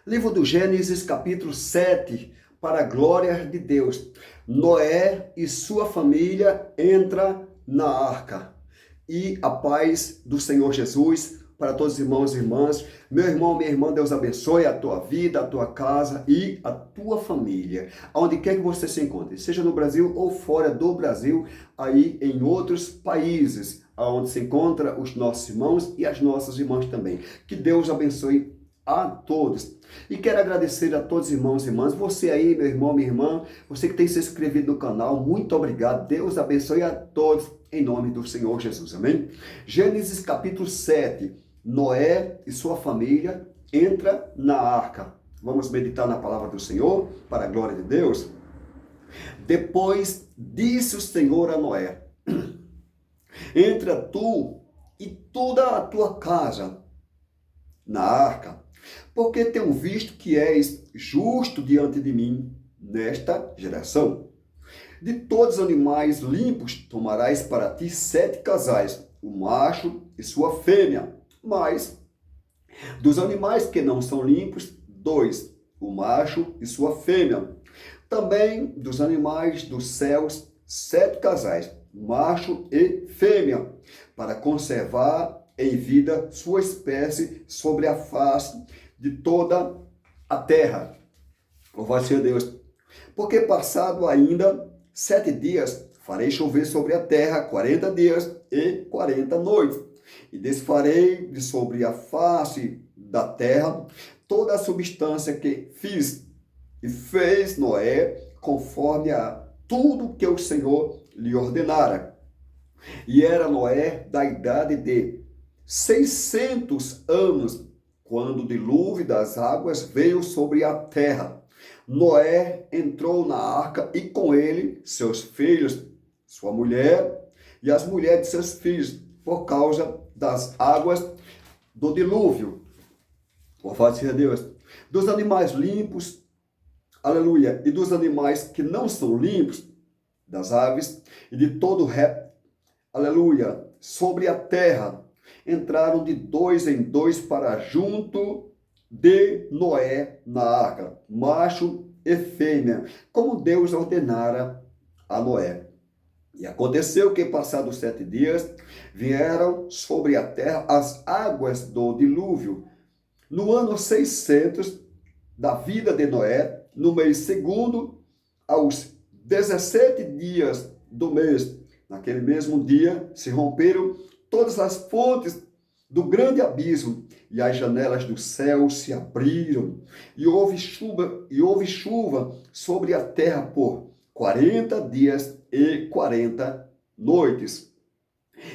Livro do Gênesis, capítulo 7, para a glória de Deus. Noé e sua família entram na arca. E a paz do Senhor Jesus para todos os irmãos e irmãs. Meu irmão, minha irmã, Deus abençoe a tua vida, a tua casa e a tua família. Aonde quer que você se encontre, seja no Brasil ou fora do Brasil, aí em outros países, aonde se encontra os nossos irmãos e as nossas irmãs também. Que Deus abençoe a todos. E quero agradecer a todos os irmãos e irmãs, você aí, meu irmão, minha irmã, você que tem se inscrito no canal, muito obrigado. Deus abençoe a todos, em nome do Senhor Jesus, amém? Gênesis capítulo 7, Noé e sua família entra na arca. Vamos meditar na palavra do Senhor, para a glória de Deus. Depois disse o Senhor a Noé: entra tu e toda a tua casa na arca, porque tenho visto que és justo diante de mim nesta geração. De todos os animais limpos tomarás para ti 7 casais, o macho e sua fêmea, mas dos animais que não são limpos, 2, o macho e sua fêmea. Também dos animais dos céus, 7 casais, macho e fêmea, para conservar em vida sua espécie sobre a face de toda a terra. Louvado seja Deus. Porque passado ainda 7 dias, farei chover sobre a terra 40 dias e 40 noites. E desfarei de sobre a face da terra toda a substância que fiz. E fez Noé conforme a tudo que o Senhor lhe ordenara. E era Noé da idade de 600 anos, quando o dilúvio das águas veio sobre a terra. Noé entrou na arca e com ele seus filhos, sua mulher e as mulheres de seus filhos, por causa das águas do dilúvio. Louvado seja Deus. Dos animais limpos, aleluia, e dos animais que não são limpos, das aves e de todo réptil, aleluia, sobre a terra, entraram de 2 em 2 para junto de Noé na arca, macho e fêmea, como Deus ordenara a Noé. E aconteceu que, passados 7 dias, vieram sobre a terra as águas do dilúvio. No ano 600 da vida de Noé, no mês segundo, aos 17 dias do mês, naquele mesmo dia, se romperam todas as fontes do grande abismo, e as janelas do céu se abriram, e houve chuva sobre a terra por 40 dias e 40 noites.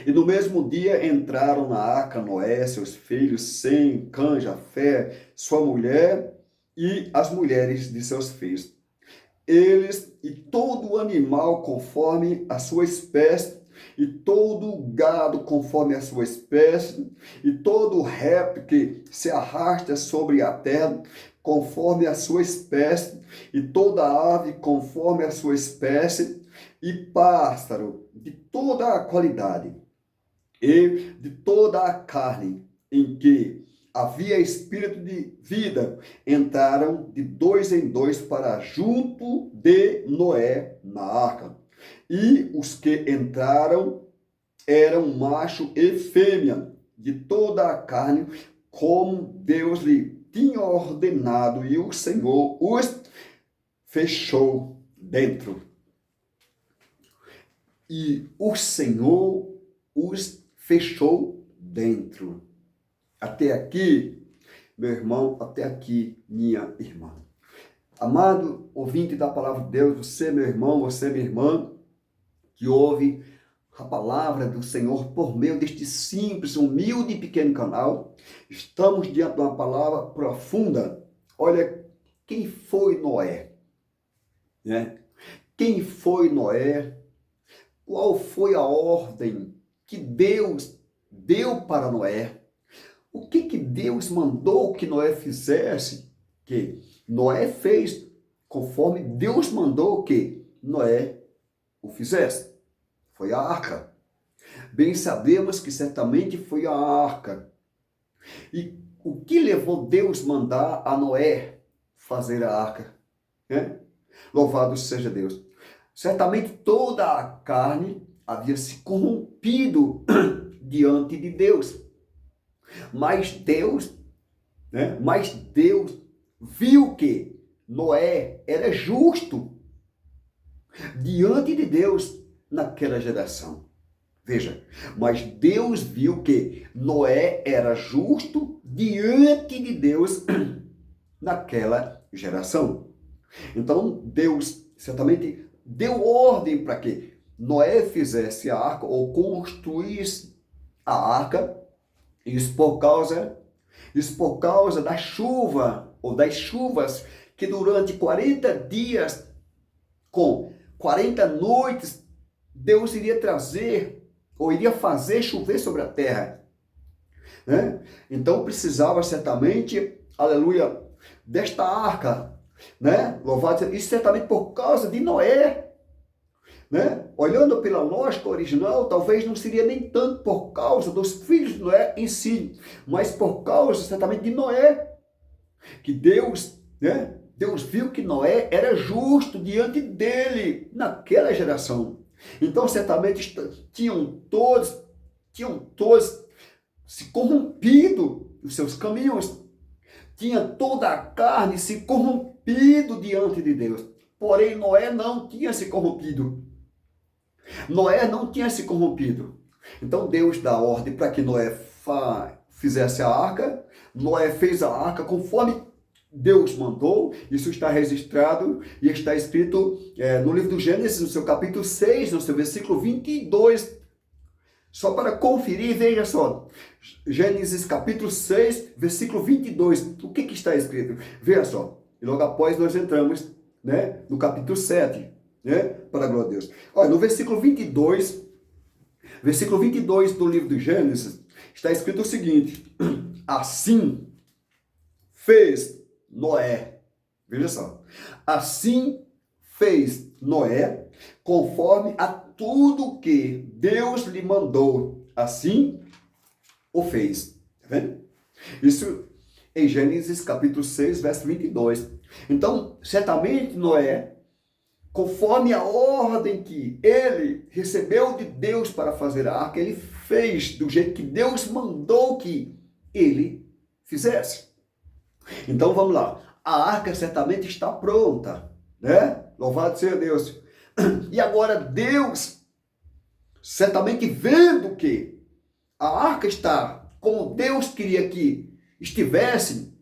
E no mesmo dia entraram na arca Noé, seus filhos, Sem, Cã, Jafé, sua mulher e as mulheres de seus filhos. Eles e todo animal conforme a sua espécie, e todo gado conforme a sua espécie, e todo réptil que se arrasta sobre a terra conforme a sua espécie, e toda ave conforme a sua espécie, e pássaro de toda a qualidade, e de toda a carne em que havia espírito de vida, entraram de 2 em 2 para junto de Noé na arca. E os que entraram eram macho e fêmea, de toda a carne, como Deus lhe tinha ordenado, e o Senhor os fechou dentro. E o Senhor os fechou dentro. Até aqui, meu irmão, até aqui, minha irmã. Amado ouvinte da palavra de Deus, você, meu irmão, você, minha irmã, que ouve a palavra do Senhor por meio deste simples, humilde e pequeno canal, estamos diante de uma palavra profunda. Olha, quem foi Noé? Né? Quem foi Noé? Qual foi a ordem que Deus deu para Noé? O que Deus mandou que Noé fizesse? Que Noé fez conforme Deus mandou que Noé o fizesse. Foi a arca. Bem sabemos que certamente foi a arca. E o que levou Deus mandar a Noé fazer a arca? Né? Louvado seja Deus. Certamente toda a carne havia se corrompido diante de Deus. Mas Deus, né? Mas Deus viu que Noé era justo diante de Deus naquela geração. Veja, mas Deus viu que Noé era justo diante de Deus naquela geração. Então Deus certamente deu ordem para que Noé fizesse a arca ou construísse a arca, isso por causa da chuva ou das chuvas que durante 40 dias com 40 noites Deus iria trazer ou iria fazer chover sobre a terra, né? Então precisava certamente, aleluia, desta arca, né? Louvado seja, isso certamente por causa de Noé, né? Olhando pela lógica original, talvez não seria nem tanto por causa dos filhos de Noé em si, mas por causa certamente de Noé, que Deus, né? Deus viu que Noé era justo diante dele naquela geração. Então certamente tinham todos se corrompido os seus caminhos. Tinha toda a carne se corrompido diante de Deus. Porém, Noé não tinha se corrompido. Noé não tinha se corrompido. Então Deus dá ordem para que Noé fizesse a arca. Noé fez a arca conforme Deus mandou. Isso está registrado e está escrito no livro do Gênesis, no seu capítulo 6, no seu versículo 22. Só para conferir, veja só. Gênesis capítulo 6, versículo 22. O que está escrito? Veja só. E logo após nós entramos, né, no capítulo 7. Né, para a glória de Deus. Olha, no versículo 22 do livro do Gênesis, está escrito o seguinte: assim fez Noé. Veja só. Assim fez Noé, conforme a tudo que Deus lhe mandou. Assim o fez. Tá vendo? Isso em Gênesis capítulo 6, verso 22. Então, certamente Noé, conforme a ordem que ele recebeu de Deus para fazer a arca, ele fez do jeito que Deus mandou que ele fizesse. Então vamos lá. A arca certamente está pronta, né? Louvado seja Deus. E agora Deus, certamente vendo que a arca está como Deus queria que estivesse,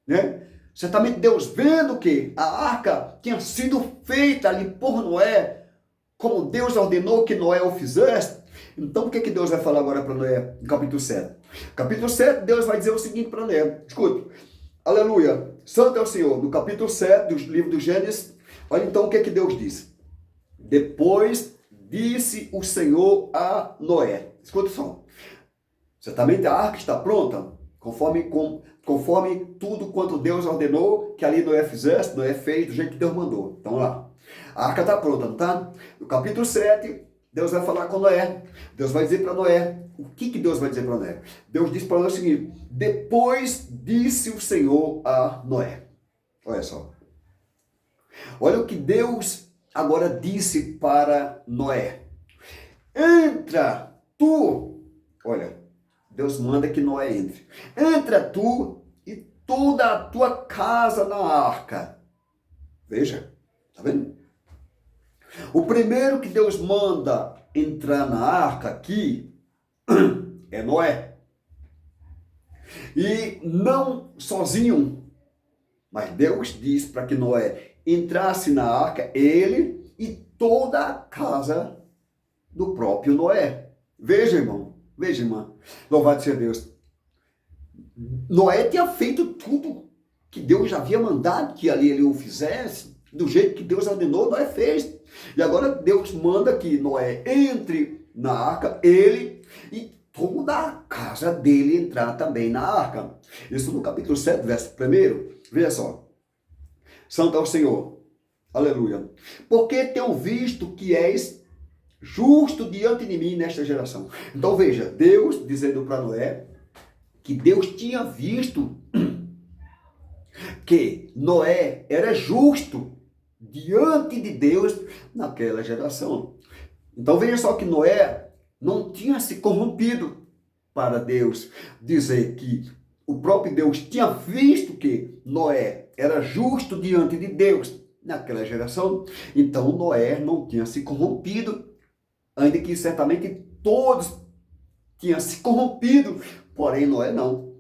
né? Certamente Deus vendo que a arca tinha sido feita ali por Noé, como Deus ordenou que Noé o fizesse. Então o que Deus vai falar agora para Noé no capítulo 7? Capítulo 7, Deus vai dizer o seguinte para Noé. Escute, aleluia, santo é o Senhor. No capítulo 7 do livro do Gênesis, olha então o que Deus diz. Depois disse o Senhor a Noé. Escuta só. Certamente a arca está pronta, conforme tudo quanto Deus ordenou que ali Noé fizesse, Noé fez do jeito que Deus mandou. Então lá, a arca está pronta, não está? No capítulo 7, Deus vai falar com Noé. Deus vai dizer para Noé, o que Deus vai dizer para Noé? Deus disse para Noé o seguinte: depois disse o Senhor a Noé. Olha só. Olha o que Deus agora disse para Noé. Entra tu, olha, Deus manda que Noé entre. Entra tu e toda a tua casa na arca. Veja, tá vendo? O primeiro que Deus manda entrar na arca aqui é Noé. E não sozinho, mas Deus diz para que Noé entrasse na arca, ele e toda a casa do próprio Noé. Veja, irmão. Veja, irmã, louvado seja Deus. Noé tinha feito tudo que Deus já havia mandado que ali ele o fizesse, do jeito que Deus ordenou, Noé fez. E agora Deus manda que Noé entre na arca, ele e toda a casa dele entrar também na arca. Isso no capítulo 7, verso 1. Veja só. Santo é o Senhor. Aleluia. Porque tenho visto que és justo diante de mim nesta geração. Então veja, Deus dizendo para Noé que Deus tinha visto que Noé era justo diante de Deus naquela geração. Então veja só que Noé não tinha se corrompido para Deus dizer que o próprio Deus tinha visto que Noé era justo diante de Deus naquela geração. Então Noé não tinha se corrompido, ainda que certamente todos tinham se corrompido, porém Noé não.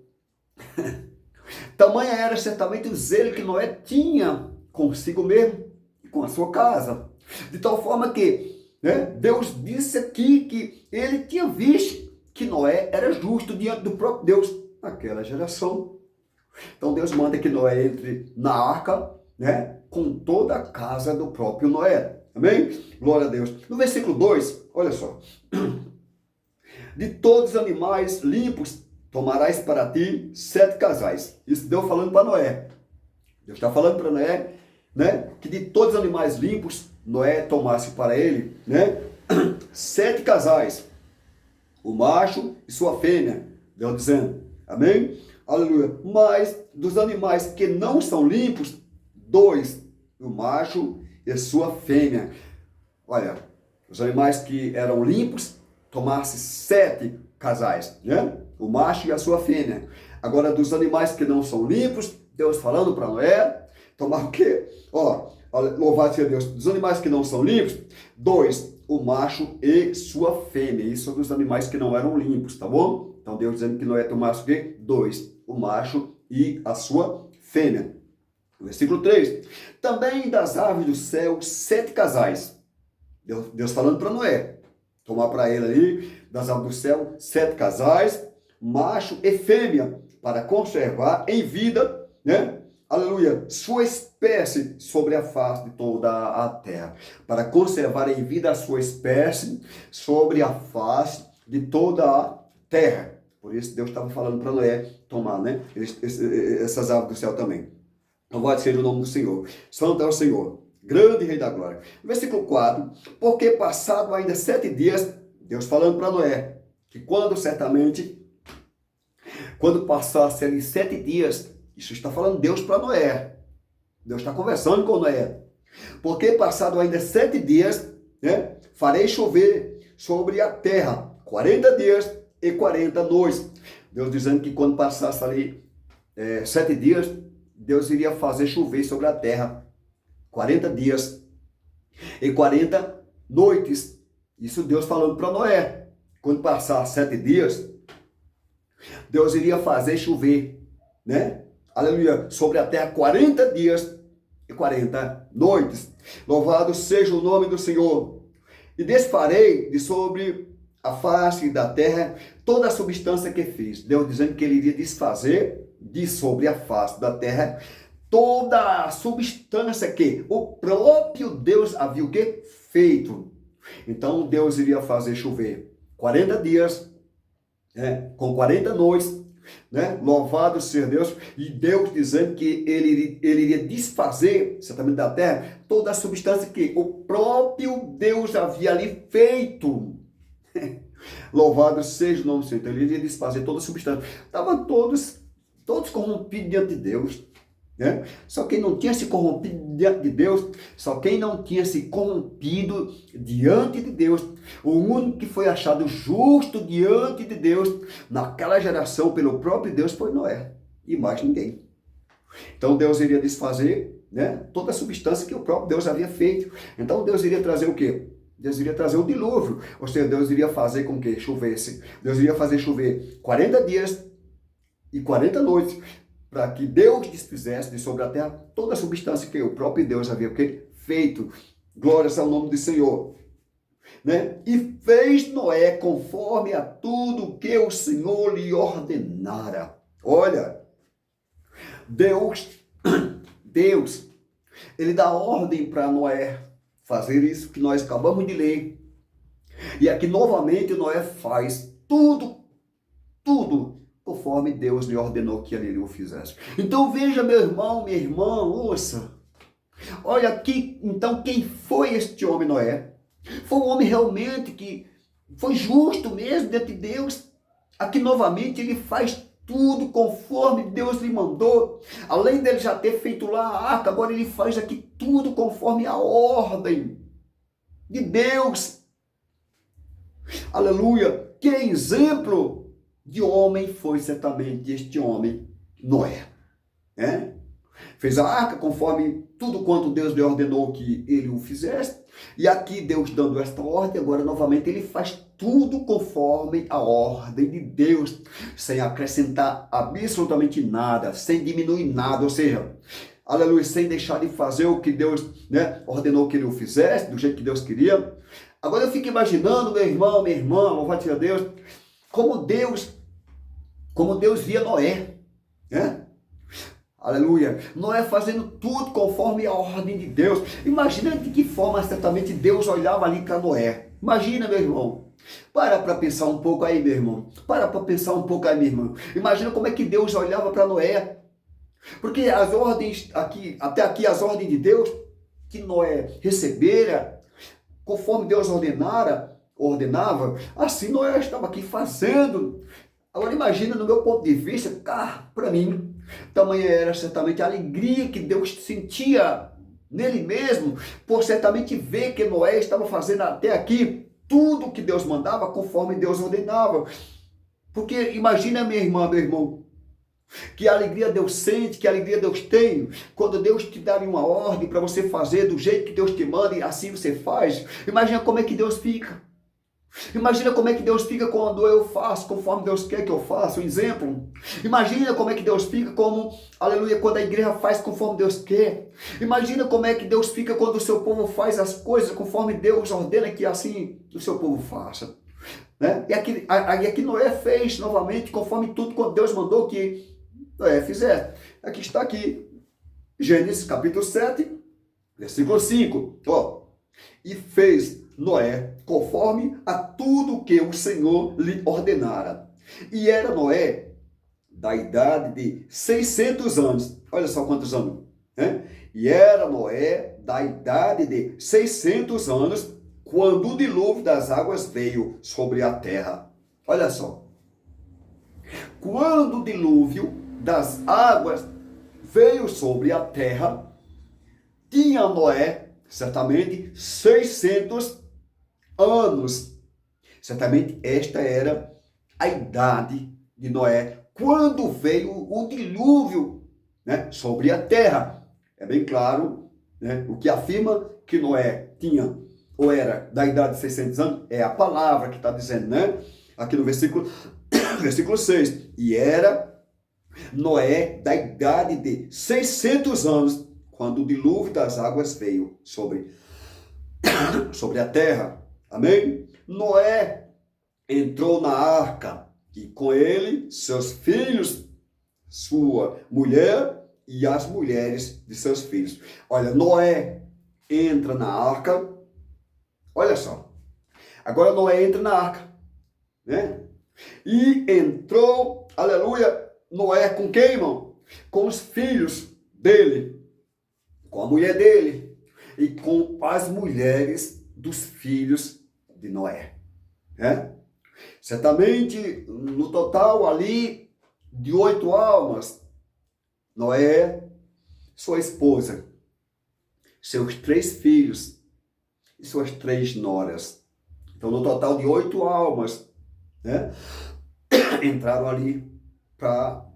Tamanha era certamente o zelo que Noé tinha consigo mesmo e com a sua casa. De tal forma que, né, Deus disse aqui que ele tinha visto que Noé era justo diante do próprio Deus naquela geração. Então Deus manda que Noé entre na arca, né, com toda a casa do próprio Noé. Amém? Glória a Deus. No versículo 2, olha só. De todos os animais limpos tomarás para ti 7 casais. Isso Deus falando para Noé. Deus está falando para Noé, né, que de todos os animais limpos, Noé tomasse para ele, né, 7 casais. O macho e sua fêmea. Deus dizendo. Amém? Aleluia. Mas dos animais que não são limpos, 2. O macho e sua fêmea. Olha, os animais que eram limpos, tomasse 7 casais, né? O macho e a sua fêmea. Agora, dos animais que não são limpos, Deus falando para Noé, tomar o quê? Louvado seja Deus. Dos animais que não são limpos, 2, o macho e sua fêmea. Isso são dos animais que não eram limpos, tá bom? Então, Deus dizendo que Noé tomasse o quê? 2, o macho e a sua fêmea. Versículo 3. Também das aves do céu, 7 casais. Deus falando para Noé. Tomar para ele ali, das aves do céu, 7 casais, macho e fêmea, para conservar em vida, né? Aleluia, sua espécie sobre a face de toda a terra. Para conservar em vida a sua espécie sobre a face de toda a terra. Por isso Deus estava falando para Noé tomar, né? Essas aves do céu também. Louvado seja o nome do Senhor. Santo é o Senhor. Grande Rei da Glória. Versículo 4. Porque passado ainda 7 dias, Deus falando para Noé, que quando passasse ali 7 dias, isso está falando Deus para Noé. Deus está conversando com Noé. Porque passado ainda 7 dias, né, farei chover sobre a terra 40 dias e 40 noites. Deus dizendo que quando passasse ali 7 dias, Deus iria fazer chover sobre a terra 40 dias e 40 noites. Isso Deus falando para Noé. Quando passar 7 dias, Deus iria fazer chover, né? Aleluia, sobre a terra 40 dias e 40 noites. Louvado seja o nome do Senhor. E desfarei de sobre a face da terra toda a substância que fiz. Deus dizendo que ele iria desfazer de sobre a face da terra toda a substância que o próprio Deus havia o quê? Feito. Então Deus iria fazer chover 40 dias, né, com 40 noites, né? Louvado seja Deus. E Deus dizendo que ele iria desfazer, certamente da terra, toda a substância que o próprio Deus havia ali feito. Louvado seja o nome do Senhor. Então ele iria desfazer toda a substância. Estavam todos corrompidos diante de Deus. Né? Só quem não tinha se corrompido diante de Deus, só quem não tinha se corrompido diante de Deus, o único que foi achado justo diante de Deus naquela geração pelo próprio Deus foi Noé, e mais ninguém. Então Deus iria desfazer, né, toda a substância que o próprio Deus havia feito. Então Deus iria trazer o quê? Deus iria trazer o dilúvio, ou seja, Deus iria fazer com que chovesse. Deus iria fazer chover 40 dias e 40 noites, para que Deus desfizesse de sobre a terra toda a substância que o próprio Deus havia feito. Glórias ao nome do Senhor. Né? E fez Noé conforme a tudo que o Senhor lhe ordenara. Olha, Deus, ele dá ordem para Noé fazer isso que nós acabamos de ler. E aqui novamente Noé faz tudo conforme Deus lhe ordenou que ele o fizesse. Então veja, meu irmão, minha irmã, ouça. Olha aqui, então, quem foi este homem Noé? Foi um homem realmente que foi justo mesmo diante de Deus. Aqui novamente ele faz tudo conforme Deus lhe mandou. Além dele já ter feito lá a arca, agora ele faz aqui tudo conforme a ordem de Deus. Aleluia! Que exemplo de homem foi certamente este homem, Noé. Né? Fez a arca conforme tudo quanto Deus lhe ordenou que ele o fizesse. E aqui Deus dando esta ordem, agora novamente ele faz tudo conforme a ordem de Deus, sem acrescentar absolutamente nada, sem diminuir nada, ou seja, aleluia, sem deixar de fazer o que Deus, né, ordenou que ele o fizesse, do jeito que Deus queria. Agora eu fico imaginando, meu irmão, minha irmã, louvado seja Deus, como Deus via Noé, né? Aleluia. Noé fazendo tudo conforme a ordem de Deus. Imagina de que forma certamente Deus olhava ali para Noé. Imagina, meu irmão. Para pensar um pouco aí, meu irmão. Para pensar um pouco aí, meu irmão. Imagina como é que Deus olhava para Noé. Porque as ordens aqui, até aqui as ordens de Deus que Noé recebera, conforme Deus ordenava, assim Noé estava aqui fazendo. Agora imagina, no meu ponto de vista, para mim, tamanha era certamente a alegria que Deus sentia nele mesmo, por certamente ver que Noé estava fazendo até aqui tudo que Deus mandava conforme Deus ordenava. Porque imagina, minha irmã, meu irmão, que alegria Deus sente, que alegria Deus tem, quando Deus te dá uma ordem para você fazer do jeito que Deus te manda e assim você faz. Imagina como é que Deus fica. Imagina como é que Deus fica quando eu faço conforme Deus quer que eu faça, um exemplo. Imagina como é que Deus fica aleluia, quando a igreja faz conforme Deus quer. Imagina como é que Deus fica quando o seu povo faz as coisas conforme Deus ordena que assim o seu povo faça. Né? E aqui Noé fez novamente conforme tudo quando Deus mandou que Noé fizesse. Aqui está aqui, Gênesis capítulo 7, versículo 5. E fez Noé conforme a tudo que o Senhor lhe ordenara. E era Noé da idade de 600 anos. Olha só quantos anos. Né? E era Noé da idade de 600 anos quando o dilúvio das águas veio sobre a terra. Olha só. Quando o dilúvio das águas veio sobre a terra, tinha Noé certamente 600 anos. Certamente esta era a idade de Noé quando veio o dilúvio, né, sobre a terra. É bem claro, né, o que afirma que Noé tinha ou era da idade de 600 anos é a palavra que está dizendo, né? Aqui no versículo 6. E era Noé da idade de 600 anos quando o dilúvio das águas veio sobre a terra. Amém? Noé entrou na arca e com ele seus filhos, sua mulher e as mulheres de seus filhos. Olha, Noé entra na arca. Olha só. Agora Noé entra na arca, né? E entrou, aleluia, Noé com quem, irmão? Com os filhos dele, com a mulher dele e com as mulheres dos filhos de Noé. Né? Certamente, no total ali, de 8 almas, Noé, sua esposa, seus 3 filhos e suas 3 noras. Então, no total de 8 almas, né, entraram ali para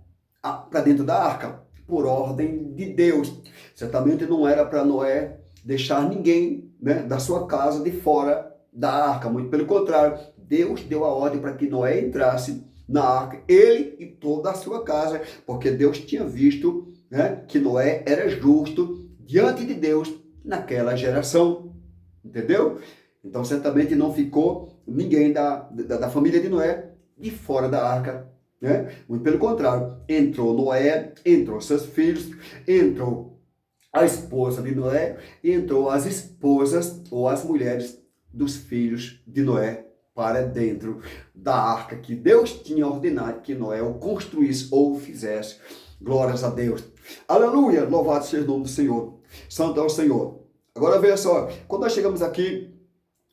dentro da arca, por ordem de Deus. Certamente não era para Noé deixar ninguém, né, da sua casa de fora da arca, muito pelo contrário, Deus deu a ordem para que Noé entrasse na arca, ele e toda a sua casa, porque Deus tinha visto, né, que Noé era justo diante de Deus naquela geração, entendeu? Então certamente não ficou ninguém da família de Noé de fora da arca, né? Muito pelo contrário, entrou Noé, entrou seus filhos, entrou a esposa de Noé, entrou as esposas ou as mulheres dos filhos de Noé para dentro da arca que Deus tinha ordenado que Noé o construísse ou o fizesse. Glórias a Deus. Aleluia, louvado seja o nome do Senhor. Santo é o Senhor. Agora veja só, quando nós chegamos aqui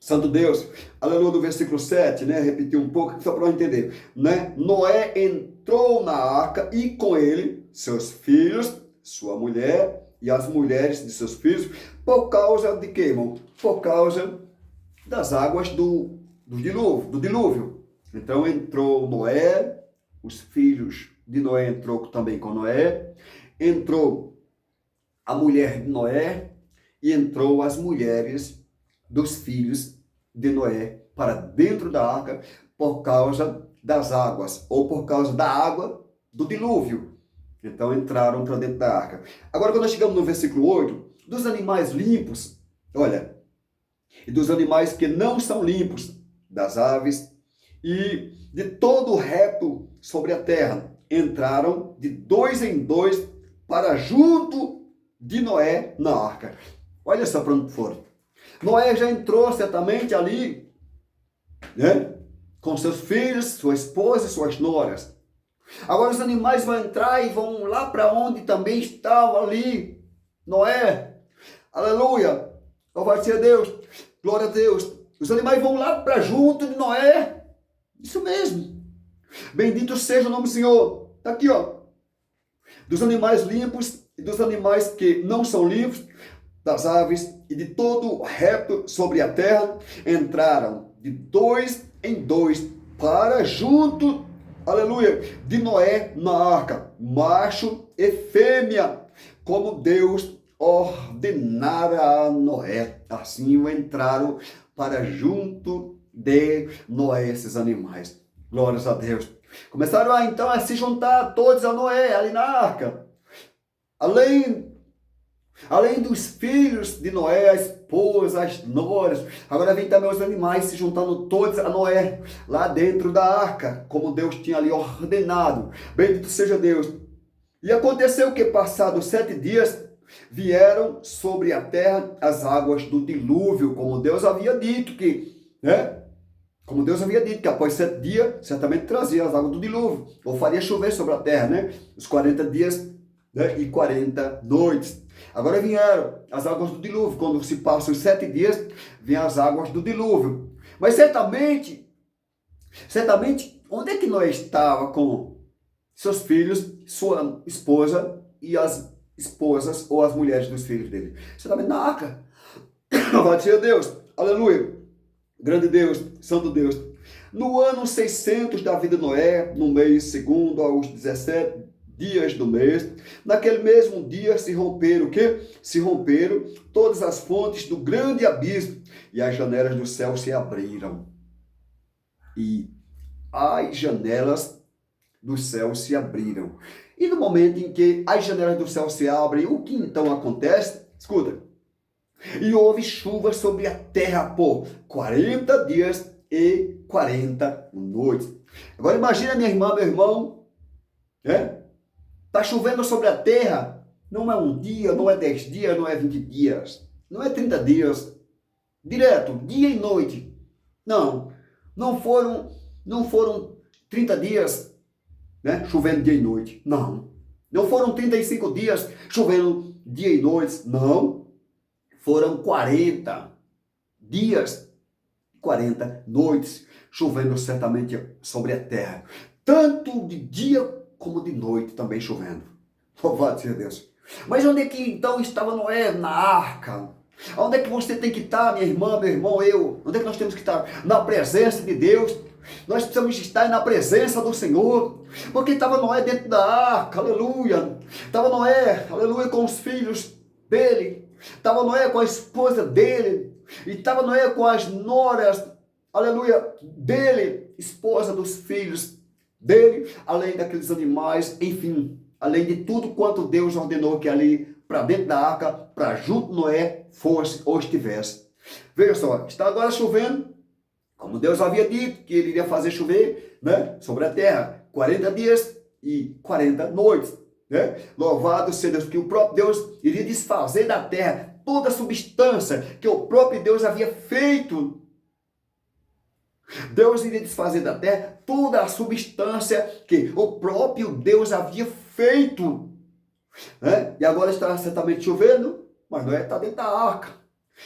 Santo Deus, aleluia, do versículo 7, né? Repetir um pouco, só para eu entender, né? Noé entrou na arca e com ele seus filhos, sua mulher e as mulheres de seus filhos, por causa de quê, irmão? Por causa das águas do dilúvio. Então entrou Noé, os filhos de Noé entrou também com Noé, entrou a mulher de Noé e entrou as mulheres dos filhos de Noé para dentro da arca por causa das águas, ou por causa da água do dilúvio. Então entraram para dentro da arca. Agora, quando nós chegamos no versículo 8, dos animais limpos, olha, e dos animais que não são limpos, das aves e de todo o réptil sobre a terra, entraram de dois em dois para junto de Noé na arca. Olha só para onde foram. Noé já entrou certamente ali, né? Com seus filhos, sua esposa e suas noras. Agora os animais vão entrar e vão lá para onde também estava ali Noé. Aleluia! Louvado seja Deus! Glória a Deus! Os animais vão lá para junto de Noé. Isso mesmo. Bendito seja o nome do Senhor. Está aqui, ó. Dos animais limpos e dos animais que não são limpos, das aves e de todo réptil sobre a terra, entraram de dois em dois para junto, aleluia, de Noé na arca, macho e fêmea, como Deus ordenara a Noé. Assim entraram para junto de Noé esses animais. Glórias a Deus. Começaram então a se juntar todos a Noé ali na arca. Além dos filhos de Noé, a esposa, as noras, agora vem também os animais se juntando todos a Noé, lá dentro da arca, como Deus tinha ali ordenado. Bendito seja Deus. E aconteceu que, passados 7 dias, vieram sobre a terra as águas do dilúvio, como Deus havia dito que, né? Como Deus havia dito que após 7 dias, certamente trazia as águas do dilúvio, ou faria chover sobre a terra, né? Os 40 dias, né? E 40 noites. Agora vieram as águas do dilúvio. Quando se passam os 7 dias, vêm as águas do dilúvio. Mas certamente, onde é que Noé estava com seus filhos, sua esposa e as esposas ou as mulheres dos filhos dele? Certamente na arca. Louvado seja Deus. Aleluia. Grande Deus, Santo Deus. No ano 600 da vida de Noé, no mês segundo, aos 17 dias do mês, naquele mesmo dia se romperam o quê? Se romperam todas as fontes do grande abismo e as janelas do céu se abriram. E as janelas do céu se abriram. E no momento em que as janelas do céu se abrem, o que então acontece? Escuta. E houve chuva sobre a terra por 40 dias e 40 noites. Agora imagina, minha irmã, meu irmão, né? Está chovendo sobre a terra, não é um dia, não é 10 dias, não é 20 dias, não é 30 dias, direto, dia e noite. Não foram 30 dias, né, chovendo dia e noite, não foram 35 dias chovendo dia e noite, não, foram 40 dias, 40 noites, chovendo certamente sobre a terra, tanto de dia como de noite também chovendo. Louvado seja Deus. Mas onde é que então estava Noé? Na arca. Onde é que você tem que estar, minha irmã, meu irmão, eu? Onde é que nós temos que estar? Na presença de Deus. Nós precisamos estar na presença do Senhor. Porque estava Noé dentro da arca, aleluia. Estava Noé, aleluia, com os filhos dele. Estava Noé com a esposa dele. E estava Noé com as noras, aleluia, dele, esposa dos filhos dele, além daqueles animais, enfim, além de tudo quanto Deus ordenou que ali, para dentro da arca, para junto Noé, fosse ou estivesse. Veja só, está agora chovendo, como Deus havia dito que ele iria fazer chover, né, sobre a terra, 40 dias e 40 noites. Né? Louvado seja Deus, que o próprio Deus iria desfazer da terra toda a substância que o próprio Deus havia feito. Deus iria desfazer da terra toda a substância que o próprio Deus havia feito. Né? E agora está certamente chovendo, mas Noé está dentro da arca.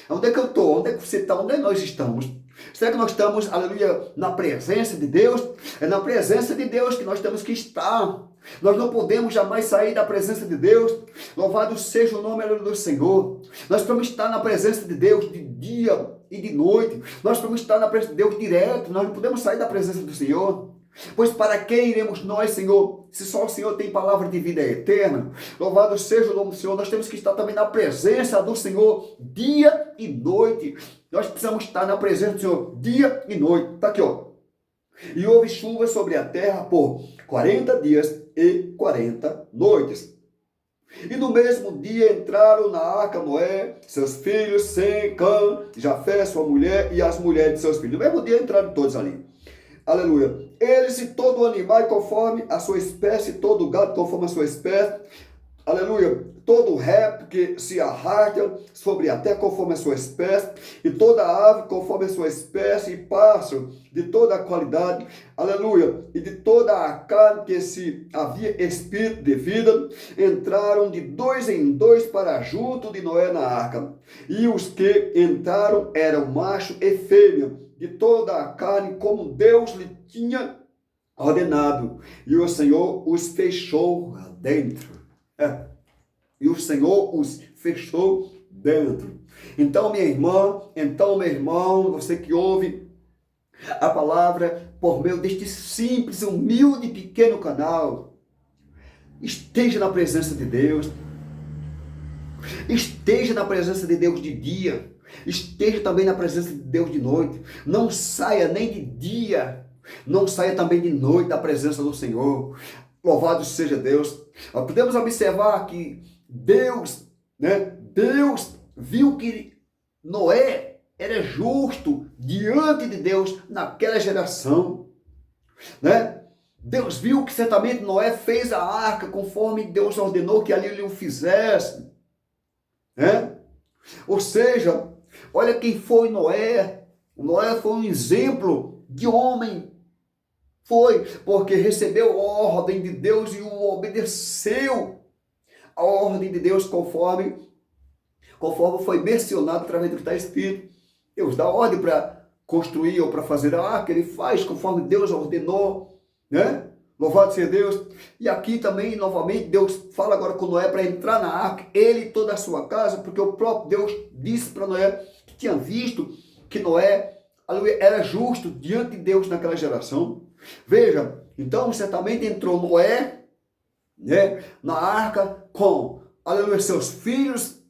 Onde é que eu estou? Onde é que você está? Onde é que nós estamos? Será que nós estamos, aleluia, na presença de Deus? É na presença de Deus que nós temos que estar. Nós não podemos jamais sair da presença de Deus. Louvado seja o nome, aleluia, do Senhor. Nós precisamos estar na presença de Deus de dia e de noite. Nós precisamos estar na presença de Deus direto. Nós não podemos sair da presença do Senhor. Pois para quem iremos nós, Senhor, se só o Senhor tem palavra de vida eterna? Louvado seja o nome do Senhor. Nós temos que estar também na presença do Senhor dia e noite. Nós precisamos estar na presença do Senhor dia e noite. Está aqui, ó. E houve chuva sobre a terra por 40 dias e 40 noites. E no mesmo dia entraram na arca Noé, seus filhos, Sem, Cã, Jafé, sua mulher e as mulheres de seus filhos. No mesmo dia entraram todos ali. Aleluia. Eles e todo animal conforme a sua espécie, todo gado conforme a sua espécie. Aleluia. Todo réptil que se arrasta sobre a terra conforme a sua espécie, e toda ave conforme a sua espécie, e pássaro de toda a qualidade, aleluia, e de toda a carne que se havia espírito de vida, entraram de dois em dois para junto de Noé na arca. E os que entraram eram macho e fêmea, de toda a carne, como Deus lhe tinha ordenado. E o Senhor os fechou dentro. E o Senhor os fechou dentro. Então, minha irmã, então, meu irmão, você que ouve a palavra por meio deste simples, humilde, pequeno canal, esteja na presença de Deus. Esteja na presença de Deus de dia. Esteja também na presença de Deus de noite. Não saia nem de dia, não saia também de noite da presença do Senhor. Louvado seja Deus. Podemos observar que Deus viu que Noé era justo diante de Deus naquela geração, né? Deus viu que certamente Noé fez a arca conforme Deus ordenou que ali ele o fizesse, né? Ou seja, olha quem foi Noé. Noé foi um exemplo de homem. Foi porque recebeu a ordem de Deus e o obedeceu a ordem de Deus conforme foi mencionado através do que está escrito. Deus dá ordem para construir ou para fazer a arca, ele faz conforme Deus ordenou, né? Louvado seja Deus. E aqui também, novamente, Deus fala agora com Noé para entrar na arca, ele e toda a sua casa, porque o próprio Deus disse para Noé que tinha visto que Noé era justo diante de Deus naquela geração. Veja, então certamente entrou Noé, né, na arca com, aleluia, seus filhos,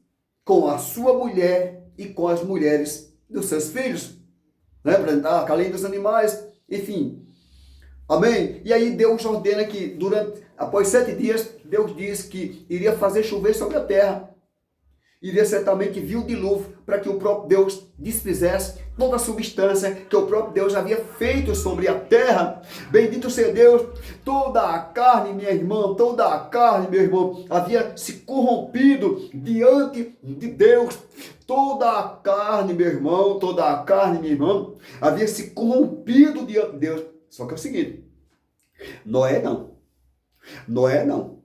com a sua mulher e com as mulheres dos seus filhos, né, para entrar na arca, além dos animais, enfim. Amém? E aí Deus ordena que após 7 dias, Deus diz que iria fazer chover sobre a terra. Iria certamente vir o dilúvio para que o próprio Deus desfizesse toda a substância que o próprio Deus havia feito sobre a terra. Bendito seja Deus. Toda a carne, minha irmã, toda a carne, meu irmão, havia se corrompido diante de Deus. Toda a carne, meu irmão, toda a carne, minha irmã, havia se corrompido diante de Deus. Só que é o seguinte, Noé não.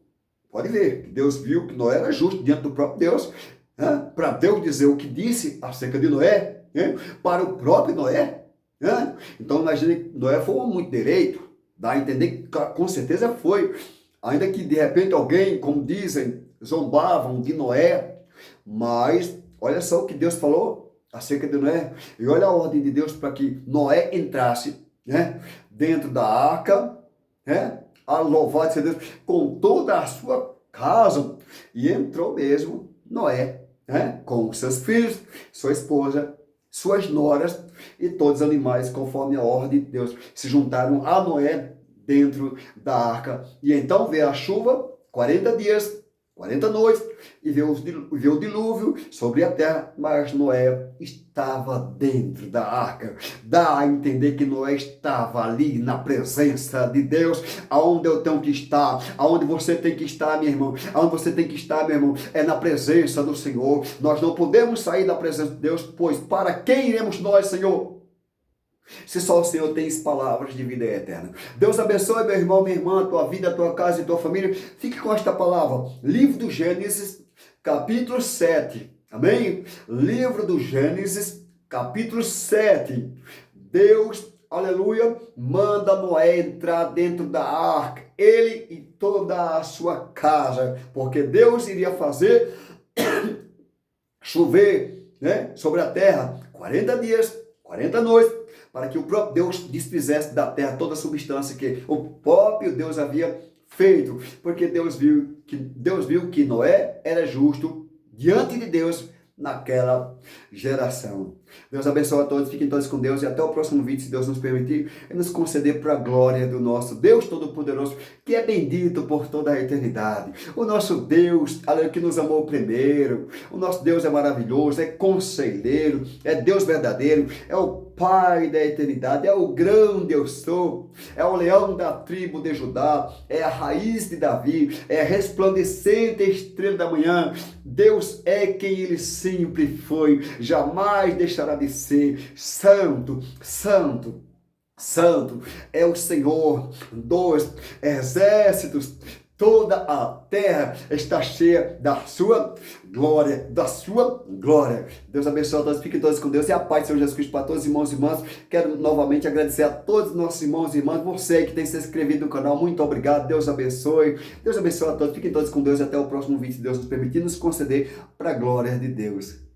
Pode ver, Deus viu que Noé era justo diante do próprio Deus, né? Para Deus dizer o que disse acerca de Noé, né? Para o próprio Noé. Né? Então imagine que Noé foi um homem muito direito, dá a entender que com certeza foi. Ainda que de repente alguém, como dizem, zombavam de Noé, mas olha só o que Deus falou acerca de Noé. E olha a ordem de Deus para que Noé entrasse, né, dentro da arca, né? A louvado seja Deus, com toda a sua casa. E entrou mesmo Noé, né, com seus filhos, sua esposa, suas noras e todos os animais, conforme a ordem de Deus, se juntaram a Noé dentro da arca. E então veio a chuva, 40 dias, 40 noites, e veio o dilúvio sobre a terra, mas Noé estava dentro da arca. Dá a entender que Noé estava ali na presença de Deus, aonde eu tenho que estar, aonde você tem que estar, minha irmã, aonde você tem que estar, meu irmão, é na presença do Senhor. Nós não podemos sair da presença de Deus, pois para quem iremos nós, Senhor? Se só o Senhor tem palavras de vida eterna. Deus abençoe, meu irmão, minha irmã, tua vida, tua casa e tua família. Fique com esta palavra. Livro do Gênesis, capítulo 7. Amém? Livro do Gênesis, capítulo 7. Deus, aleluia, manda Noé entrar dentro da arca, ele e toda a sua casa, porque Deus iria fazer chover, né, sobre a terra 40 dias, 40 noites, para que o próprio Deus desfizesse da terra toda a substância que o próprio Deus havia feito, porque Deus viu que Noé era justo diante de Deus naquela geração. Deus abençoe a todos, fiquem todos com Deus e até o próximo vídeo, se Deus nos permitir, e nos conceder para a glória do nosso Deus Todo-Poderoso, que é bendito por toda a eternidade. O nosso Deus, que nos amou primeiro, o nosso Deus é maravilhoso, é conselheiro, é Deus verdadeiro, é o Pai da eternidade, é o grande eu sou, é o leão da tribo de Judá, é a raiz de Davi, é a resplandecente estrela da manhã. Deus é quem ele sempre foi, jamais deixará de ser. Santo, santo, santo é o Senhor dos exércitos. Toda a terra está cheia da sua glória, da sua glória. Deus abençoe a todos, fiquem todos com Deus e a paz do Senhor Jesus Cristo para todos os irmãos e irmãs. Quero novamente agradecer a todos os nossos irmãos e irmãs, você que tem se inscrito no canal, muito obrigado, Deus abençoe. Deus abençoe a todos, fiquem todos com Deus e até o próximo vídeo, se Deus nos permitir, nos conceder para a glória de Deus.